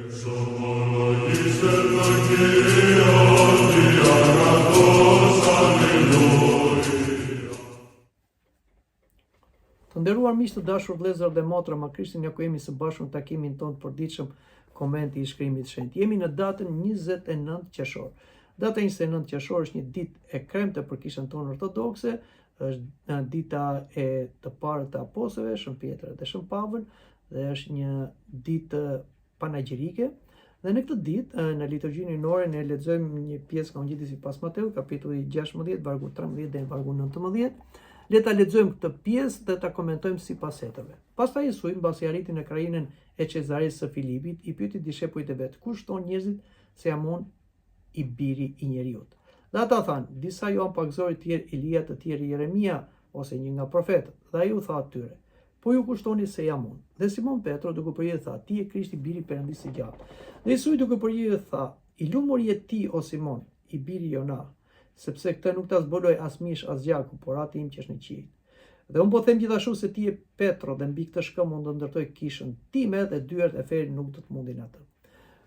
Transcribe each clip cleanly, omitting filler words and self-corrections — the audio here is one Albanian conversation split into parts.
Të nderuar miq të dashur vëllezër dhe motra, ma Krishtin ja ku jemi së bashku në takimin tonë të përditshëm komenti i shkrimit shenjtë. Jemi në datën 29 qershor. Data 29 qershor është një ditë e kremte për kishën tonë ortodokse, është dita e të parë të apostujve, Shën Pjetër dhe Shën Pavël, dhe është një ditë panagjirike. Dhe në këtë ditë, në liturgjinë ynore ne lexojmë një pjesë nga Ungjilli sipas Mateut, kapitulli 16, vargu 13 deri në vargu 19. Le ta lexojmë këtë pjesë dhe ta komentojmë sipas hetëve. Pastaj Jesui, mbasi arriti në krajinën e Cezaresë së Filipit, i pyeti dishepujt e vet: "Kush thon njerëzit se jam unë i biri i njeriut?" Dhe ata thanë: "Disa Joan Pakzori, të tjerë Elia, të tjerë Jeremia ose një nga profetët." Dhe ai u tha atyre: "Po ju kushtoni se jam unë?" Dhe Simon Petro duke përgjigjer tha: "Ti je Krishti, biri i Perëndisë së gjallë." Dhe Jesui duke përgjigjer tha: "I lumur je ti o Simon, i biri Jona, sepse këtë nuk ta zbuloi as mish as gjaku, por Ati im që është në qiell. Dhe unë po them gjithashtu se ti je Petro, dhe mbi këtë shkëm unë do ndërtoj kishën time dhe dyert e ferit nuk do të mundin atë.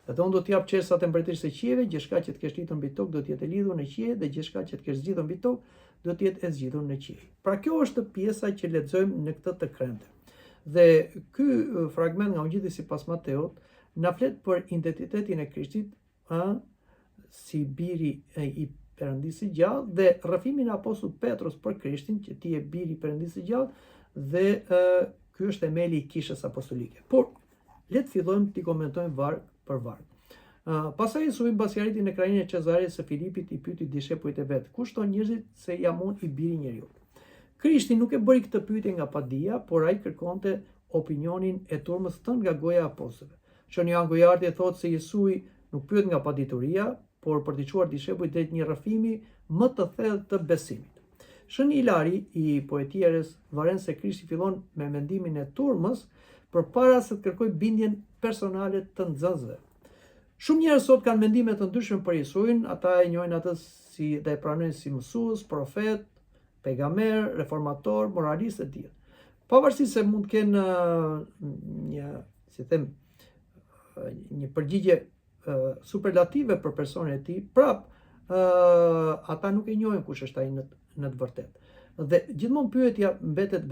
Dhe unë do t'jap qersat e mbretërisë së qiejve, gjithçka që të kesh lidhur mbi tokë do të jetë lidhur në qiell, dhe gjithçka që të kesh zgjidhur mbi tokë do të jetë e zgjidhur në qiell." Pra kjo është pjesa që lexojmë në këtë të kremte. Dhe ky fragment nga Ungjilli sipas Mateut na flet për identitetin e Krishtit, si biri i Perëndisë së gjallë, dhe rrëfimin e apostullit Petros për Krishtin, që ti je biri i Perëndisë së gjallë, dhe ky është themeli i kishës apostolike. Por le të fillojmë të komentojmë varg për varg. Pastaj Jesui, mbasi arriti në krajinën e Cezaresë së Filipit, i pyeti dishepujt e vet: "Kush thon njerëzit se jam unë i biri i njeriut?" Krishti nuk e bëri këtë pyetje nga padia, por ai kërkonte opinionin e turmës thënë nga goja e apostujve. Shën Joan Gojardi thotë se Jesui nuk pyet nga padituria, por për t'i çuar dishepujt drejt një rrëfimi më të thellë të besimit. Shën Ilari i poetierës varen se Krishti fillon me mendimin e turmës përpara se të kërkojë bindjen personale të nxënësve. Shumë njerëz sot kanë mendime të ndryshme për Jesuin, ata e njohin atë si dhe e pranojnë si mësues, profet, pejgamber, reformator, moralist e tjerë. Pavarësisht se mund të kenë një përgjigje superlative për personin e tij, prap ata nuk e njohin kush është ai në të vërtetë. Dhe gjithmonë pyetja mbetet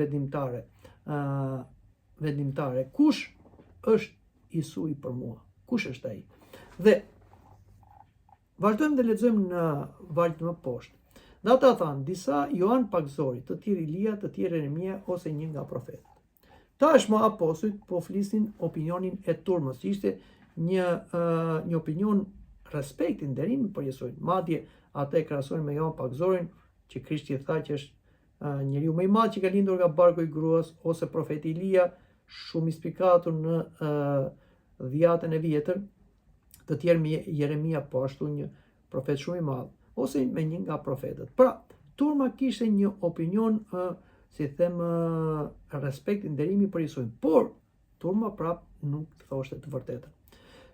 vendimtare, kush është Jesui për mua? Kush është ai? Dhe vazhdojmë dhe lexojmë në vargjet më poshtë. Dhe ata thanë: "Disa Joan Pakzori, të tjerë Elia, të tjerë Jeremia ose një nga profetët." Tashmë apostujt po flisnin opinionin e turmës, që ishte një opinion respekti, nderimi për Jesuin. Madje ata e krahasojnë me Joan Pakzorin, që Krishti tha që është njeriu më i madh që ka lindur nga barku i gruas, ose profeti Elia, shumë i spikatur në dhjatën e vjetër, të tjerë me Jeremia, po ashtu një profet shumë i madh, ose me një nga profetët. Pra, turma kishte një opinion, respekt, nderimi për Jesuin, por turma prap nuk thoshte të vërtetën.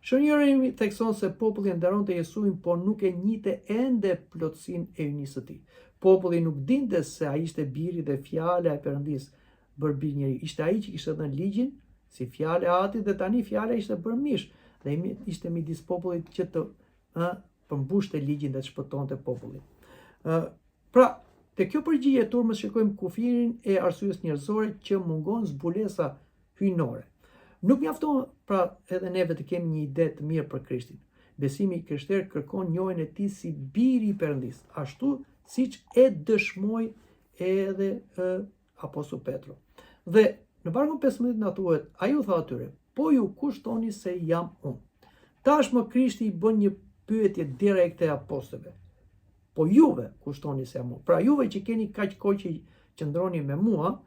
Shënjëri thekson se populli nderonte Jesuin, por nuk e njihte ende plotësinë e hyjnisë së tij. Populli nuk dinte se ai ishte biri dhe fjala e Perëndisë bërë bir njeri. Ishte ai që kishte dhënë ligjin si fjalë e Atit, dhe tani fjala ishte bërë mish dhe ishte midis popullit që të përmbushte ligjin dhe të shpëtonte popullin. Pra, te kjo përgjigje e turmës shikojmë kufirin e arsyes njerëzore që mungon zbulesa hyjnore. Nuk mjafton pra edhe neve të kemi një ide të mirë për Krishtin. Besimi krishter kërkon njohjen e tij si biri i Perëndisë, ashtu siç e dëshmoi edhe apostulli Petro. Dhe në vargun 15 na thuhet: "Ai u tha atyre: Po ju kush thoni se jam unë?" Tashmë Krishti i bën një pyetje direkte apostujve: "Po juve kush thoni se jam unë?" Pra juve që keni kaq kohë që qëndroni me mua,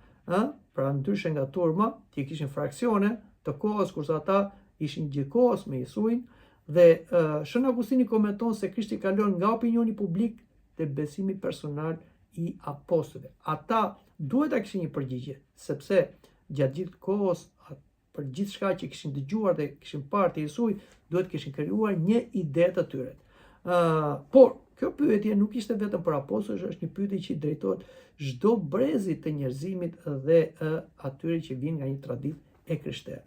pra ndryshe nga turma, që kishin fraksione të kohës, kurse ata ishin gjithkohës me Jesuin, dhe Shën Augustini komenton se Krishti kalon nga opinioni publik dhe besimi personal i apostujve. Ata duhet ta kishin një përgjigje, sepse gjatë gjithë kohës, për gjithçka që kishin dëgjuar dhe kishin parë te Jesui, duhet kishin krijuar një ide të tyre. Por kjo pyetje nuk ishte vetëm për apostujt, është një pyetje që drejtohet çdo brezi të njerëzimit dhe atyre që vijnë nga një traditë e krishterë.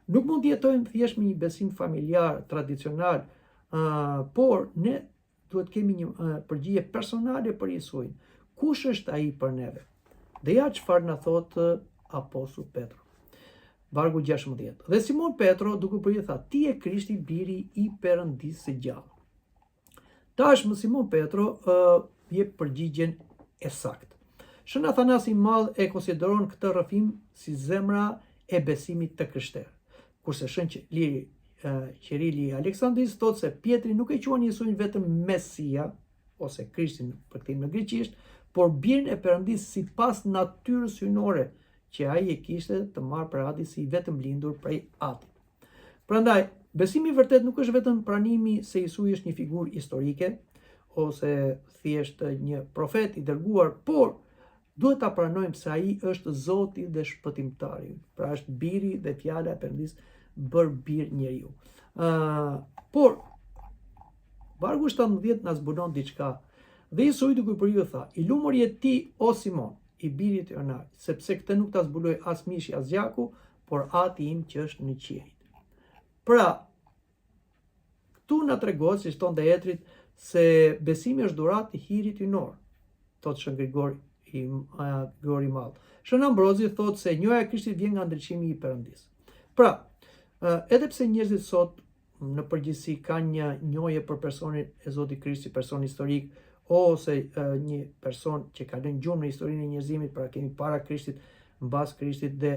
Nuk mund të jetojmë thjesht me një besim familjar, tradicional, por ne duhet kemi një përgjigje personale për Jezusin. Kush është ai për neve? Dhe ja çfarë na thot apostulli Petro. Vargu 16. Dhe Simon Petro duke për i tha, ti e Krishti, biri i Perëndisë së gjallë. Tashmë Simon Petro jep përgjigjen e saktë. Shën Athanasi i Madh e konsideron këtë rrëfim si zemra e besimit të krishterë. Kurse Shën Qirili i Aleksandris thotë se Pietri nuk e quan Jezusin vetëm Mesia ose Krishtin për këtim në greqisht, por birin e Perëndisë sipas natyrës hyjnore që ai e kishte të marrë për Ati si vetëm lindur prej Atit. Prandaj, besimi i vërtet nuk është vetëm pranimi se Jezusi është një figurë historike ose thjesht një profet i dërguar, por duhet ta pranojmë se ai është Zoti dhe shpëtimtari. Pra është biri dhe fjala e Perëndisë bërë bir njeriu. Por vargu 17 na zbulon diçka. Dhe Jezusi duke për ju tha, i lumur je ti o Simon, i birit të Jonait, sepse këtë nuk ta zbuloi as mishi as gjaku, por Ati im që është në qiell. Pra, këtu na tregon si thon Deetrit se besimi është dhuratë e hirit hyjnor, thotë Shën Grigori i Madh. Shën Ambrozi thotë se njohja e Krishtit vjen nga ndriçimi i Perëndisë. Pra, edhe pse njerëzit sot në përgjithësi kanë një njohje për personin e Zotit Krishtit, person historik, ose një person që ka lënë gjumë në historinë e njerëzimit, pra kemi para Krishtit, mbas Krishtit dhe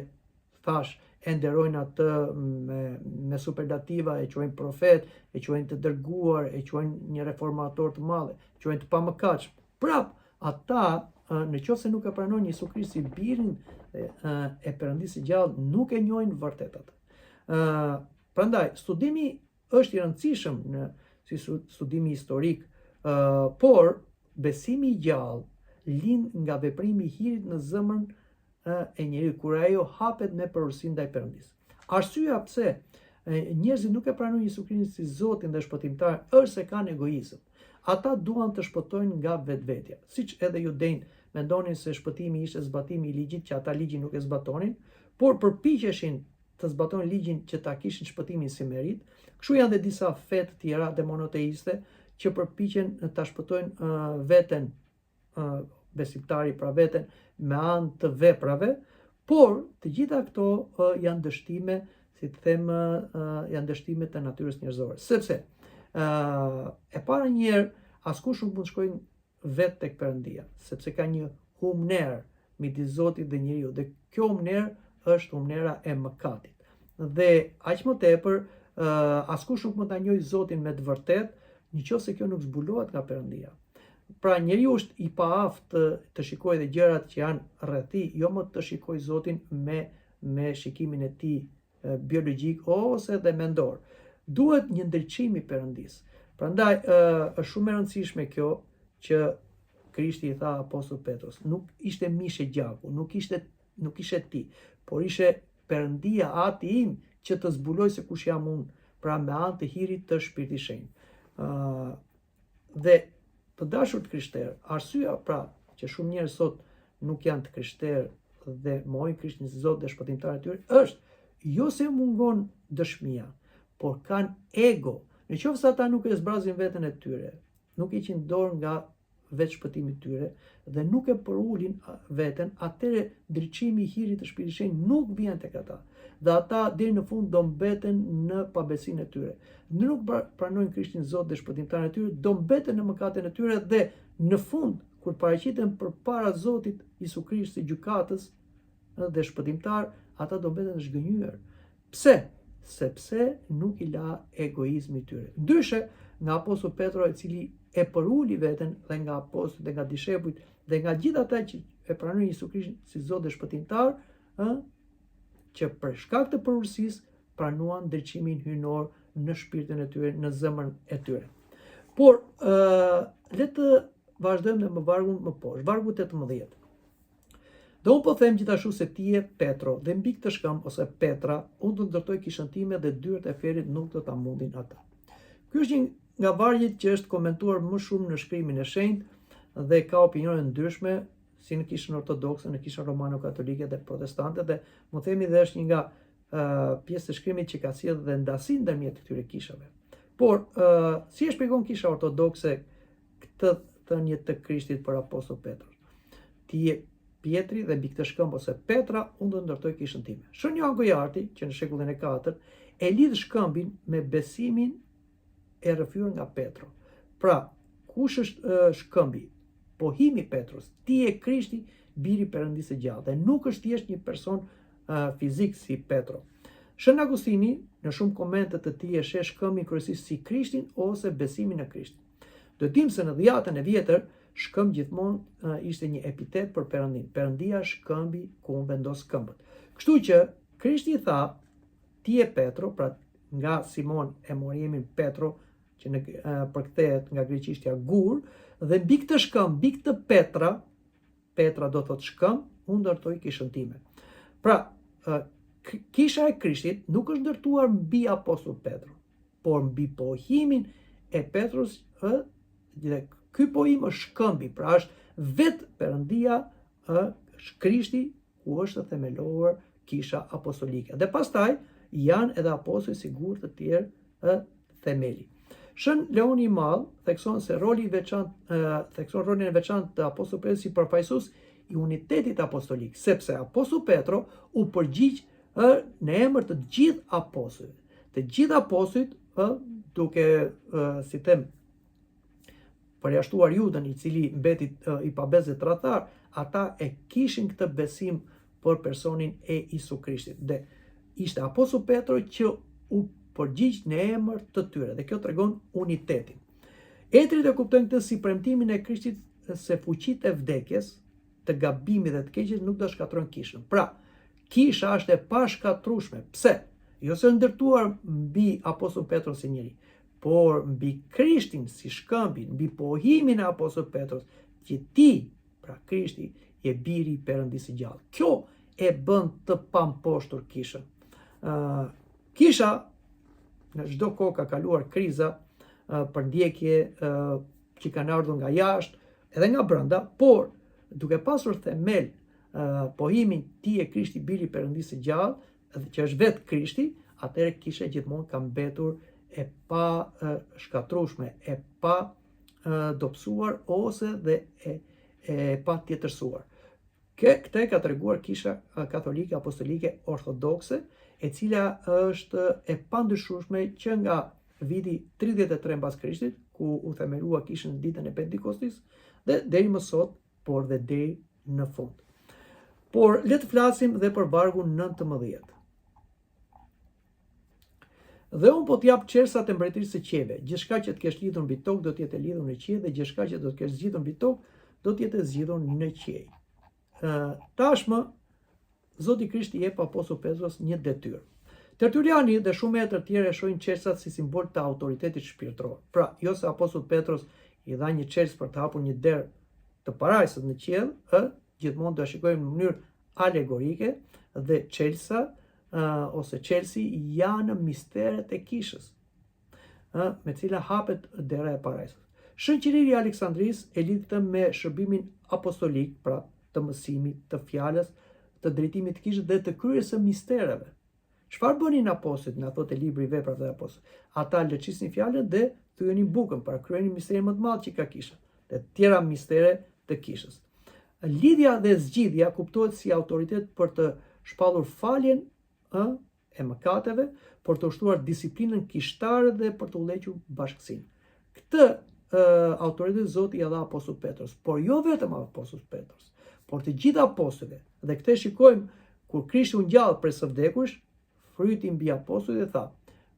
thash e nderojnë atë me superlativa, e quajnë profet, e quajnë të dërguar, e quajnë një reformator të madh, e quajnë të pamëkatshëm. Prap, ata në qoftë se nuk e pranojnë Jezu Krishtin si birin e Perëndisë së gjallë, nuk e njohin vërtet atë. Prandaj, studimi është i rëndësishëm si studimi historik, por besimi i gjallë lind nga veprimi i hirit në zemrën e njeriu kur ajo hapet me përurësi ndaj Perëndisë. Arsyeja pse njerëzit nuk e pranojnë Jezu Krishtin si Zotin dhe shpëtimtar është se kanë egoizëm. Ata duan të shpëtojnë nga vetvetja. Siç edhe judejt mendonin se shpëtimi ishte zbatimi i ligjit, që ata ligjin nuk e zbatonin, por përpiqeshin të zbatonin ligjin që ta kishin shpëtimin si merit. Kështu janë dhe disa fe të tjera dhe monoteiste që përpiqen ta shpëtojnë veten besimtari, pra veten me anë të veprave, por të gjitha këto janë dështime, si të them, janë dështime të natyrës njerëzore. Sepse e para njerë, askush nuk mund të shkojnë vetë tek Perëndia, sepse ka një humner midis Zotit dhe njeriu, dhe kjo humner është humnera e mëkatit. Dhe aq më tepër, askush nuk mund ta njohë Zotin me të vërtetë, nëse kjo nuk zbulohet nga Perëndia. Pra njeriu është i paaft të shikojë dhe gjërat që janë rreth tij, jo më të shikojë Zotin me shikimin e tij biologjik ose dhe mendor. Duhet një ndriçim i Perëndisë. Prandaj është shumë e rëndësishme kjo që Krishti i tha apostullit Petros, nuk ishte mish e gjaku, nuk ishte ti, por ishte Perëndia, Ati im, që të zbuloj se kush jam unë, pra me anë të hirit të Shpirtit Shenjtë. Dhe të dashur të krishterë, arsyeja pra që shumë njerëz sot nuk janë të krishterë dhe mohojnë Krishtin si Zot dhe shpëtimtar e tyre, është jo se mungon dëshmia, por kanë ego. Nëse ata nuk e zbrazin veten e tyre, nuk i qin dorë nga vetë shpëtimi i tyre dhe nuk e përulin veten, atëre ndriçimi i hirit të Shpirtit Shenjtë nuk vjen tek ata. Dhe ata deri në fund do mbeten në pabesinë e tyre. Nuk pranojnë Krishtin Zot dhe shpëtimtar e tyre, do mbeten në mëkatin e tyre dhe në fund kur paraqiten përpara Zotit Jezu Krisht si gjykatës dhe shpëtimtar, ata do mbeten të zhgënjur. Pse? Sepse nuk i la egoizmi i tyre. Ndryshe nga apostulli Petro, i cili e përuli veten, dhe nga apostujt dhe nga dishepujt dhe nga gjithë ata që e pranojnë Jezu Krishtin si Zot dhe shpëtimtar, që për shkak të përurësisë pranuan ndriçimin hyjnor në shpirtin e tyre, në zemrën e tyre. Por le të vazhdojmë dhe me vargun më poshtë, vargu 18. Dhe unë po them gjithashtu se ti je Petro, dhe mbi këtë shkëmb ose Petra, unë do të ndërtoj kishën time dhe dyert e ferit nuk do ta mundin ata. Ky është një nga vargjet që është komentuar më shumë në shkrimin e shenjtë dhe ka opinione ndryshme, si në kishën ortodokse, në kishën romano-katolike dhe protestante, dhe më themi dhe është një nga pjesë të shkrimit që ka sjellë dhe ndasin ndërmjet këtyre kishave. Por si e shpjegon kisha ortodokse këtë thënie të Krishtit për apostull Petrus? Ti je Pietri dhe mbi këtë shkëmb ose Petra unë do ndërtoj kishën time. Shën Johan Gojarti, që në shekullin e 4 e lidh shkëmbin me besimin e rrëfyer nga Petro. Pra, kush është shkëmbi? Pohimi Petrus, ti je Krishti, biri i Perëndisë së gjallë, dhe nuk është thjesht një person fizik si Petro. Shën Agustini në shumë komente të tij e sheh shkëmbin kryesisht si Krishtin ose besimin në Krishtin. Do të dim se në Dhjetën e Vjetër shkëmb gjithmonë ishte një epitet për Perëndin. Perëndia shkëmbi ku unë vendos këmbët. Kështu që Krishti tha, ti je Petro, pra nga Simon e mori emrin Petro, që përkthehet nga greqishtja gur, dhe mbi këtë shkëmb, mbi këtë Petra do thot shkëmb, unë ndërtoj kishën time. Pra, kisha e Krishtit nuk është ndërtuar mbi apostull Petro, por mbi pohimin e Petrus dhe ky pohim është shkëmbi, pra është vetë Perëndia, Krishti ku është themeluar kisha apostolike. Dhe pastaj janë edhe apostujt sigur të tjerë themeli. Shën Leoni i Madh thekson se rolin e veçantë të apostullit Petrit si përfaqësues i unitetit apostolik, sepse apostull Petro u përgjigj në emër të gjithë apostujve. Të gjithë apostujt duke si them përjashtuar Judën, i cili mbeti i pabezët tradhtar, ata e kishin këtë besim për personin e Isu Krishtit. Dhe ishte apostull Petro që u përgjigj në emër të tyre, dhe kjo tregon unitetin. Etrit e kuptojnë këtë si premtimin e Krishtit se fuqitë e vdekjes, të gabimit dhe të keqes nuk do shkatrojnë kishën. Pra, kisha është e pashkatrueshme. Pse? Jo se ndërtuar mbi apostull Petro si njeri, por mbi Krishtin si shkëmbin, mbi pohimin e apostull Petros, që ti, pra Krishti, je biri i Perëndisë së gjallë. Kjo e bën të pamposhtur kishën. Kisha në çdo kohë ka kaluar kriza, përndjekje që kanë ardhur nga jashtë, edhe nga brenda, por duke pasur themel pohimin ti je Krishti, biri i Perëndisë së gjallë, që është vetë Krishti, atëherë kisha gjithmonë ka mbetur e pa shkatrueshme, e pa dobësuar ose dhe e pa tjetërsuar. Këtë ka treguar kisha katolike, apostolike, ortodokse, e cila është e pandyshueshme që nga viti 33 mbas Krishtit, ku u themelua kishën ditën e Pentekostit, dhe deri më sot, por dhe deri në fund. Por le të flasim dhe për vargun 19. Dhe unë po t'jap qersat e mbretërisë së qiejve. Gjithçka që të kesh lidhur mbi tokë do të jetë lidhur në qiell, dhe gjithçka që do të kesh zgjidhur mbi tokë do të jetë zgjidhur në qiell. Tashmë Zoti Krishti jep apostull Petros një detyrë. Tertuliani dhe shumë të tjerë e shohin qersat si simbol të autoritetit shpirtëror. Pra, jo se apostull Petros i dha një qers për të hapur një derë të parajsës në qiell, gjithmonë do shikojmë në mënyrë alegorike, dhe qelsa ose qelsi janë misteret e kishës, me cila hapet dera e parajsës. Shën Qirili i Aleksandrisë e lidh këtë me shërbimin apostolik, pra të mësimit, të fjalës, të drejtimit të kishës dhe të kryerjes së mistereve. Çfarë bënin apostujt, na thotë libri i Veprat e Apostujve? Ata lëçisnin fjalën dhe thyenin bukën, pra kryenin misterin më të madh që ka kisha, dhe të tjera mistere të kishës. Lidhja dhe zgjidhja kuptohet si autoritet për të shpallur faljen e mëkateve, për të ushtruar disiplinën kishtare dhe për të udhëhequr bashkësinë. Këtë autoritet Zoti ia dha apostull Petros, por jo vetëm apostull Petros, por të gjithë apostujve. Dhe këtë shikojmë kur Krishti u ngjall prej së vdekush, fryti mbi apostujt dhe tha: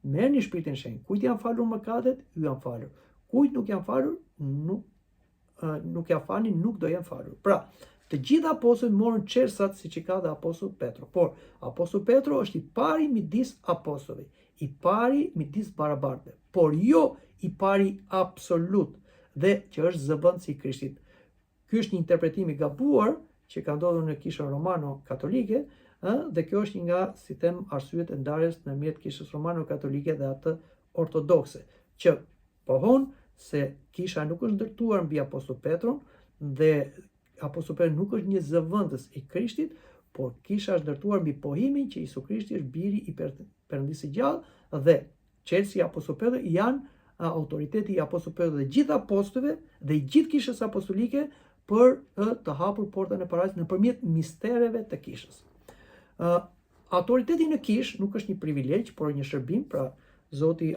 "Merrni Shpirtin Shenjtë, kujt janë falur mëkatet, ju janë falur. Kujt nuk janë falur, nuk ja falni, nuk do janë falur." Pra, të gjithë apostujt morën qersat siç i ka dhe apostull Petro. Por apostull Petro është i pari midis apostujve, i pari midis barabartëve, por jo i pari absolut, dhe që është zëvendësi i Krishtit. Ky është një interpretim i gabuar që ka ndodhur në kishën romano-katolike, dhe kjo është një nga, si them, arsyet e ndarjes ndërmjet kishës romano-katolike dhe atë ortodokse, që pohon se kisha nuk është ndërtuar mbi apostull Petron, dhe apostull Petro nuk është një zëvendës i Krishtit, por kisha është ndërtuar mbi pohimin që Isu Krishti është biri i Perëndisë së gjallë dhe çelësi i apostullit Petër janë autoriteti i apostullit Petër dhe gjithë apostujve dhe i gjithë kishës apostolike për të hapur portën e parajsës nëpërmjet mistereve të kishës. Autoriteti në kishë nuk është një privilegj, por një shërbim, pra Zoti i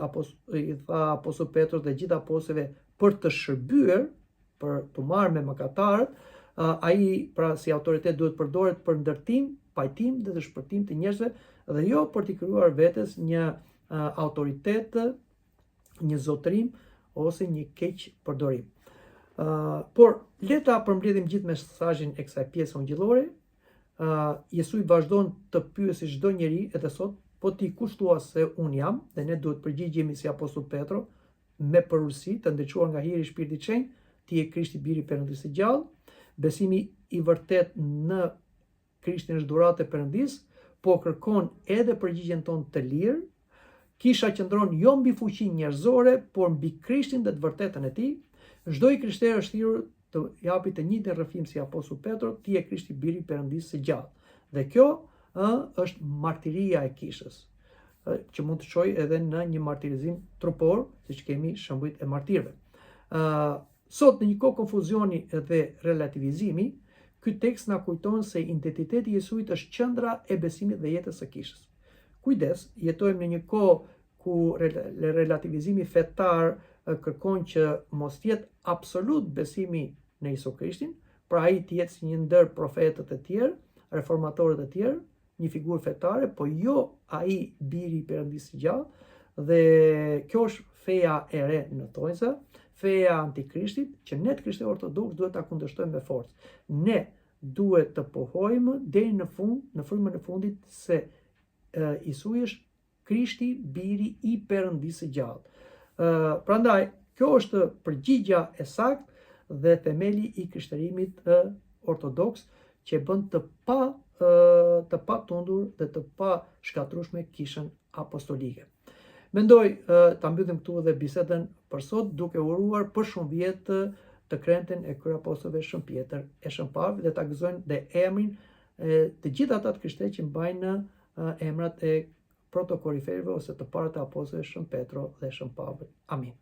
tha apostullit Petër dhe gjithë apostujve për të shërbyer, për të marrë me mëkatarët, ai pra si autoritet duhet përdoret për ndërtim, pajtim dhe të shpërtim të njerëzve dhe jo për t'i krijuar vetes një autoritet, një zotërim ose një keq përdorim. Por le ta përmbledhim gjithë mesazhin e kësaj pjese ungjillore. Jesu i vazhdon të pyesë çdo njeri edhe sot, po ti kush thua se un jam, dhe ne duhet përgjigjemi si apostulli Petro me përurësi të ndriçuar nga hiri i Shpirtit të Shenjtë, ti je Krishti biri i Perëndisë së gjallë. Besimi i vërtet në Krishtin është dhuratë e Perëndisë, po kërkon edhe përgjigjen tonë të lirë. Kisha qëndron jo mbi fuqinë njerëzore, por mbi Krishtin dhe të vërtetën e tij. Çdo i krishterë është thirrur të japi të njëjtin rrëfim si apostulli Petro, ti je Krishti biri i Perëndisë së gjallë. Dhe kjo është martiria e kishës, që mund të çojë edhe në një martirizim trupor, siç kemi shembujt e martirëve. Sot në një kohë konfuzioni dhe relativizimi, ky tekst na kujton se identiteti i Jesuit është qendra e besimit dhe jetës së kishës. Kujdes, jetojmë në një kohë ku relativizimi fetar kërkon që mos jetë absolut besimi në Isu Krishtin, pra ai të jetë si një ndër profetët e tjerë, reformatorët e tjerë, një figurë fetare, po jo ai biri i Perëndisë së gjallë, dhe kjo është feja e re në tojza, feja antikrishtit, që ne të krishterë ortodoks duhet ta kundërshtojmë me forcë. Ne duhet të pohojmë deri në fund, në frymën e fundit, se Isu është Krishti biri i Perëndisë së gjallë. Prandaj, kjo është përgjigja e saktë dhe themeli i krishterimit ortodoks që bën të patundur dhe të pa shkatrueshme kishën apostolike. Mendoj ta mbyllim këtu edhe bisedën për sot, duke uruar për shumë vjet të krenten e kryeapostujve Shën Pjetër e Shën Pavël dhe ta gëzojnë dhe emrin të gjithë ata të krishterë që mbajnë emrat e protokorriferëve ose të parë të apostujve Shën Petro dhe Shën Pavël. Amin.